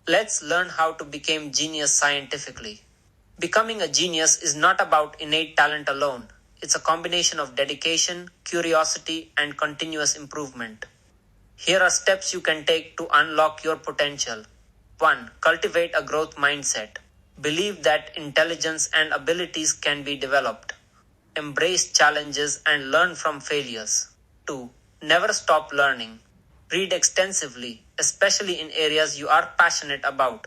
Let's learn how to become genius scientifically. Becoming a genius is not about innate talent alone. It's a combination of dedication, curiosity, and continuous improvement. Here are steps you can take to unlock your potential. 1. Cultivate a growth mindset. Believe that intelligence and abilities can be developed. Embrace challenges and learn from failures. 2. Never stop learning. Read extensively, especially in areas you are passionate about.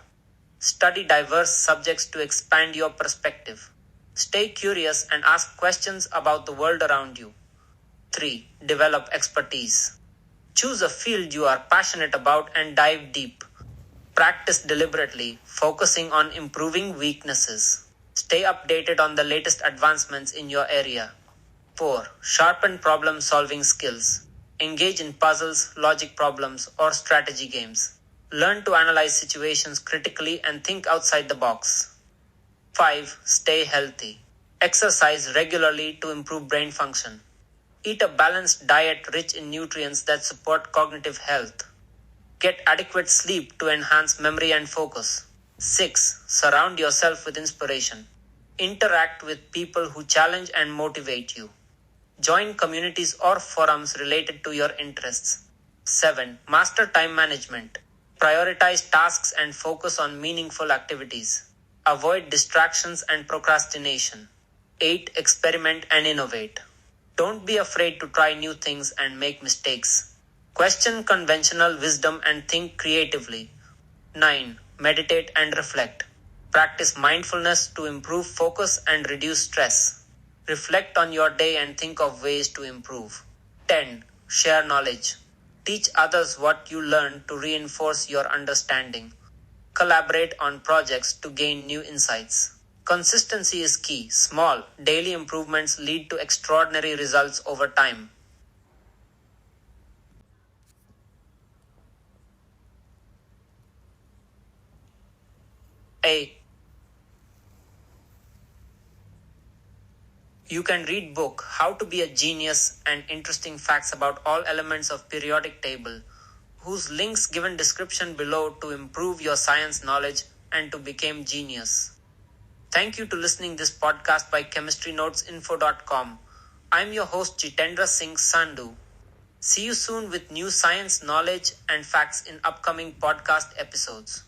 Study diverse subjects to expand your perspective. Stay curious and ask questions about the world around you. 3. Develop expertise. Choose a field you are passionate about and dive deep. Practice deliberately, focusing on improving weaknesses. Stay updated on the latest advancements in your area. 4. Sharpen problem solving skills. Engage in puzzles, logic problems, or strategy games. Learn to analyze situations critically and think outside the box. 5. Stay healthy. Exercise regularly to improve brain function. Eat a balanced diet rich in nutrients that support cognitive health. Get adequate sleep to enhance memory and focus. 6. Surround yourself with inspiration. Interact with people who challenge and motivate you. Join communities or forums related to your interests. 7. Master time management. Prioritize tasks and focus on meaningful activities. Avoid distractions and procrastination. 8. Experiment and innovate. Don't be afraid to try new things and make mistakes. Question conventional wisdom and think creatively. 9. Meditate and reflect. Practice mindfulness to improve focus and reduce stress. Reflect on your day and think of ways to improve. 10. Share knowledge. Teach others what you learn to reinforce your understanding. Collaborate on projects to gain new insights. Consistency is key. Small, daily improvements lead to extraordinary results over time. A. You can read book How to Be a Genius and interesting facts about all elements of periodic table, whose links given description below to improve your science knowledge and to become genius. Thank you to listening this podcast by chemistrynotesinfo.com. I'm your host Jitendra Singh Sandhu. See you soon with new science knowledge and facts in upcoming podcast episodes.